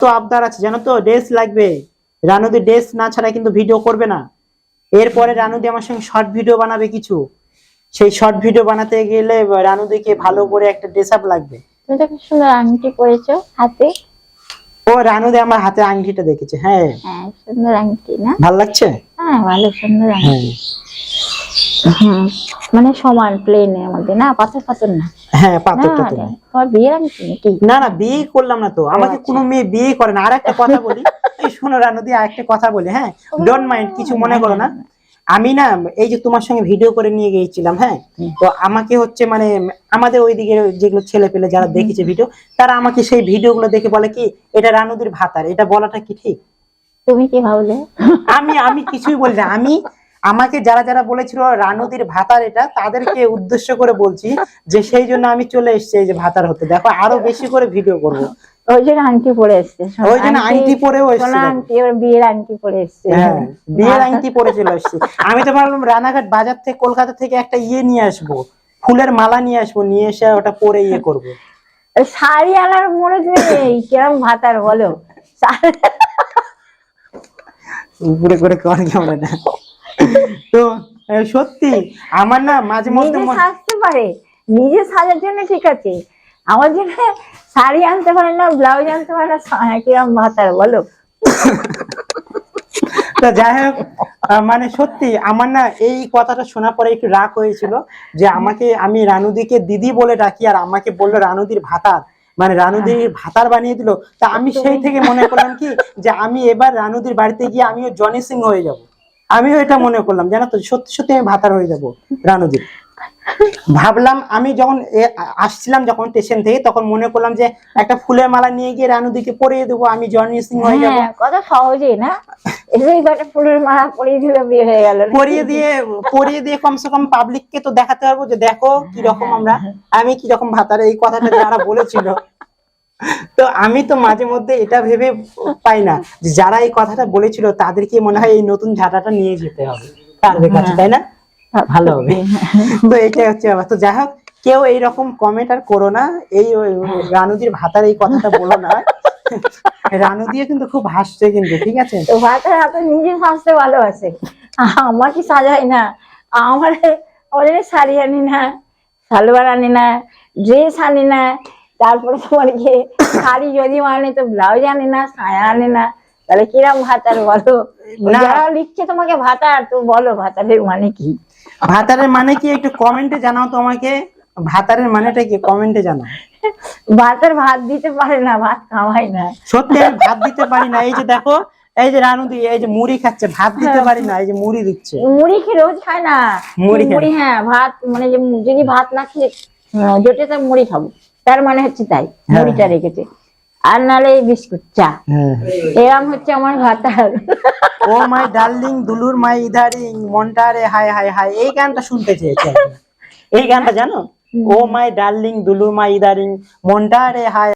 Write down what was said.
তো আবদার আছে জানো তো, ড্রেস লাগবে। রানুদি ড্রেস না ছাড়া কিন্তু ভিডিও করবে না। এরপরে রানুদি আমার সঙ্গে শর্ট ভিডিও বানাবে কিছু। সেই শর্ট ভিডিও বানাতে গেলে রানুদিকে ভালো করে একটা ড্রেস আপ লাগবে। তুমি তো খুব সুন্দর আংটি পরেছো হাতে। ও রানুদি আমার হাতে আংটিটা দেখেছে। হ্যাঁ হ্যাঁ সুন্দর আংটি না? ভালো লাগছে? হ্যাঁ ভালো সুন্দর আংটি। হ্যাঁ মানে সমান প্লেনের মধ্যে না, পাথর পাথর না। হ্যাঁ পাথর টাথর না। তোমার বিয়ের আংটি নাকি? না না বিয়ে করলাম না তো, আমাকে কোনো মেয়ে বিয়ে করে না। আর একটা কথা বলি, এই শোনো রানুদি, আর একটা কথা বলি, হ্যাঁ ডোন্ট মাইন্ড, কিছু মনে করো না। আমি না এই যে তোমার সঙ্গে ভিডিও করে নিয়ে গিয়েছিলাম, হ্যাঁ তো আমাকে হচ্ছে মানে আমাদের ওইদিকে যেগুলো ছেলে পেলে যারা দেখেছে ভিডিও, তারা আমাকে সেই ভিডিও গুলো দেখে বলে কি এটা রানুদির ভাতার। এটা বলাটা কি ঠিক? তুমি কি ভাবলে? আমি কিছুই বলি না। আমাকে যারা যারা বলেছিল রানুদির ভাতার এটা, তাদেরকে উদ্দেশ্য করে বলছি যে সেই জন্য আমি চলে এসেছি এই যে ভাতার হতে। দেখো আরো বেশি করে ভিডিও করবো। ওই জন্য আংটি পরে এসছে, ওই জন্য আংটি পরেও এসছে। আংটি এবার বিয়ের আংটি পরে এসছে। হ্যাঁ বিয়ের আংটি পরে চলে এসছি। আমি তো ভাবলাম রানাঘাট বাজার থেকে, কলকাতা থেকে একটা নিয়ে আসবো, ফুলের মালা নিয়ে আসবো, নিয়ে এসে ওটা পরে করবো। শাড়ি আনার মনে নেই, কিরম ভাতার বলো? উপরে করে কর কেমন না। তো সত্যি আমার না মাঝে মধ্যে নিজে সাজতে পারে, নিজে সাজার জন্য ঠিক আছে, আমার জন্য শাড়ি আনতে পারে না, ব্লাউজ আনতে পারে না, কিরম ভাতার বলো? যাই হোক, মানে সত্যি আমার না এই কথাটা শোনার পরে একটু রাগ হয়েছিল যে আমি রানুদিকে দিদি বলে ডাকি, আর আমাকে বললো রানুদির ভাতার, মানে রানুদির ভাতার বানিয়ে দিল। তা আমি সেই থেকে মনে করলাম কি যে আমি এবার রানুদির বাড়িতে গিয়ে আমিও জনি সিং হয়ে যাব। আমিও এটা মনে করলাম, জানো তো, সত্যি সত্যি আমি ভাতার হয়ে যাব রানুদির। ভাবলাম আমি যখন আসছিলাম যখন স্টেশন থেকে, তখন মনে করলাম যে একটা ফুলের মালা নিয়ে গিয়ে রানুদিকে পরিয়ে দেবো, আমি জনি সিং হয়ে যাব। কত সহজেই না, এই কটা ফুলের মালা পরিয়ে দিলে বিয়ে হয়ে গেল। পরিয়ে দিয়ে কমসে কম পাবলিককে তো দেখাতে পারবো যে দেখো কিরকম আমি কিরকম ভাতার। এই কথাটা যারা বলেছিল, তো আমি তো মাঝে মধ্যে এটা ভেবে পাই না যে যারা এই কথাটা বলেছিল তাদেরকে মনে হয় এই নতুন ঝাঁটাটা নিয়ে যেতে হবে তাদের কাছে, তাই না? ভালো হবে। তো এটাই হচ্ছে ব্যাপার। তো যাই হোক, কেউ এইরকম কমেন্ট আর করো না, এই রানুদির ভাতার এই কথাটা বলো না। রানুদিও কিন্তু খুব হাসছে কিন্তু, ঠিক আছে? তো ভাতার হাতে নিজে সাজতে ভালোবাসে, আমার কি সাজাই না। আমার শাড়ি আনি না, সালোয়ার আনি না, ড্রেস আনি না, তারপরে তোমার গিয়ে শাড়ি যদি মানে তো ব্লাউজ আনি না, সায়া আনি না, তাহলে কিরম ভাতার বলো? যারা লিখছে তোমাকে ভাতার, তো বলো ভাতারের মানে কি? ভাতারের মানে কি একটু কমেন্টে জানাও তো আমাকে। ভাতারের মানেটা কি কমেন্টে জানাও। ভাতার ভাত দিতে পারে না, ভাত খাওয়াই না। সত্যি আমি ভাত দিতে পারি না। এই যে দেখো, এই যে রানুদি এই যে মুড়ি খাচ্ছে, ভাত দিতে পারি না, এই যে মুড়ি দিচ্ছে। মুড়ি কি রোজ খায় না? মুড়ি হ্যাঁ, ভাত মানে যদি ভাত না খেয়ে জোটে তো মুড়ি খাবো, তার মানে হচ্ছে তাই মুড়িটা রেখেছে, আর নালে বিস্কুট চা। এরম হচ্ছে আমার ভাতার। ও মাই ডার্লিং দুলুর মাই ইদারিং মনটা রে হাই হাই হাই, এই গানটা শুনতে চেয়েছে। এই গানটা জানো? ও মাই ডার্লিং দুলুর মাই ইদারিং মনটা রে হাই।